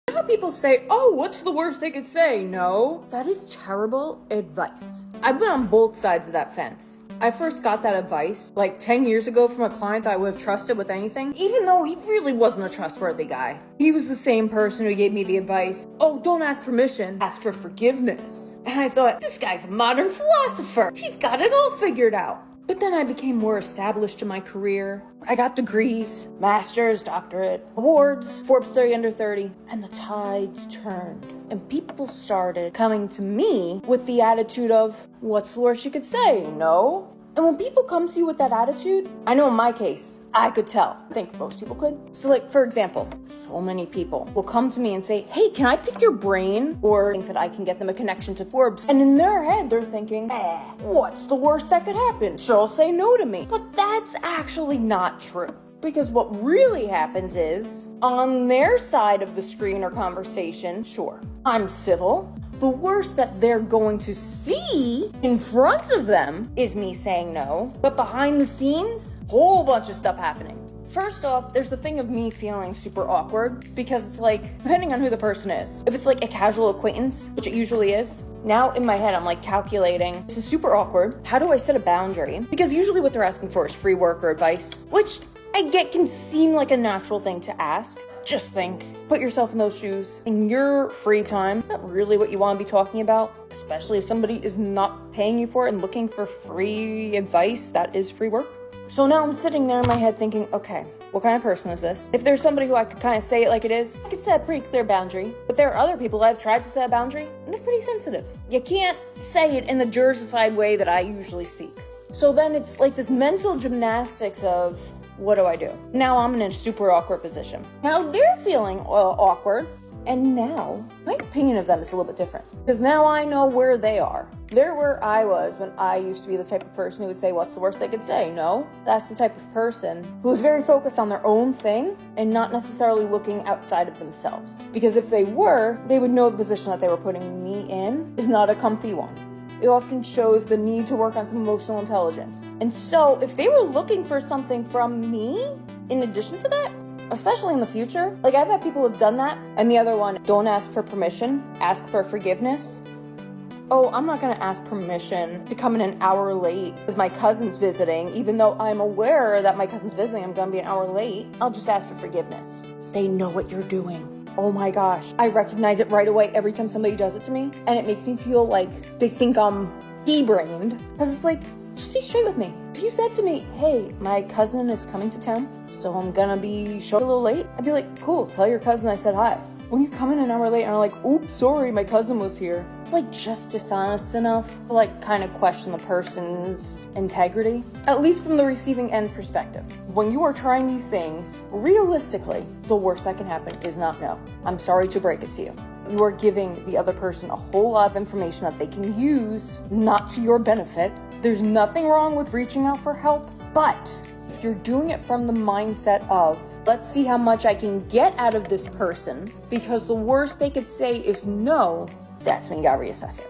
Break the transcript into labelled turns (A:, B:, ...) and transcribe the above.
A: You know how people say, oh, what's the worst they could say? No. That is terrible advice. I've been on both sides of that fence. I first got that advice like 10 years ago from a client that I would have trusted with anything, even though he really wasn't a trustworthy guy. He was the same person who gave me the advice, oh, don't ask permission, ask for forgiveness. And I thought, this guy's a modern philosopher. He's got it all figured out. But then I became more established in my career. I got degrees, master's, doctorate, awards, Forbes 30 under 30, and the tides turned. And people started coming to me with the attitude of, what's the worst you could say? No. And when people come to you with that attitude, I know in my case, I could tell. I think most people could. So like, for example, so many people will come to me and say, hey, can I pick your brain? Or think that I can get them a connection to Forbes. And in their head, they're thinking, what's the worst that could happen? She'll say no to me. But that's actually not true. Because what really happens is, on their side of the screen or conversation, sure, I'm civil. The worst that they're going to see in front of them is me saying no, but behind the scenes, whole bunch of stuff happening. First off, there's the thing of me feeling super awkward because it's like, depending on who the person is, if it's like a casual acquaintance, which it usually is, now in my head I'm like calculating, this is super awkward. How do I set a boundary? Because usually what they're asking for is free work or advice, which I get can seem like a natural thing to ask. Just think, put yourself in those shoes. In your free time, is that really what you want to be talking about? Especially if somebody is not paying you for it and looking for free advice, that is free work. So now I'm sitting there in my head thinking, okay, what kind of person is this? If there's somebody who I could kind of say it like it is, I could set a pretty clear boundary. But there are other people I've tried to set a boundary, and they're pretty sensitive. You can't say it in the Jersified way that I usually speak. So then it's like this mental gymnastics of, what do I do? Now I'm in a super awkward position. Now they're feeling awkward, and now my opinion of them is a little bit different. Because now I know where they are. They're where I was when I used to be the type of person who would say, what's the worst they could say? No. That's the type of person who is very focused on their own thing and not necessarily looking outside of themselves. Because if they were, they would know the position that they were putting me in is not a comfy one. It often shows the need to work on some emotional intelligence. And so if they were looking for something from me, in addition to that, especially in the future, like I've had people who have done that. And the other one, don't ask for permission, ask for forgiveness. Oh, I'm not gonna ask permission to come in an hour late because my cousin's visiting. Even though I'm aware that my cousin's visiting, I'm gonna be an hour late. I'll just ask for forgiveness. They know what you're doing. Oh my gosh, I recognize it right away every time somebody does it to me, and it makes me feel like they think I'm pea-brained, because it's like, just be straight with me. If you said to me, hey, my cousin is coming to town, so I'm gonna be showing a little late, I'd be like, cool, tell your cousin I said hi. When you come in an hour late and are like, oops, sorry, my cousin was here, it's like just dishonest enough to like kind of question the person's integrity, at least from the receiving end's perspective. When you are trying these things, realistically, the worst that can happen is not no. I'm sorry to break it to you. You are giving the other person a whole lot of information that they can use, not to your benefit. There's nothing wrong with reaching out for help, but if you're doing it from the mindset of, let's see how much I can get out of this person, because the worst they could say is no, that's when you gotta reassess it.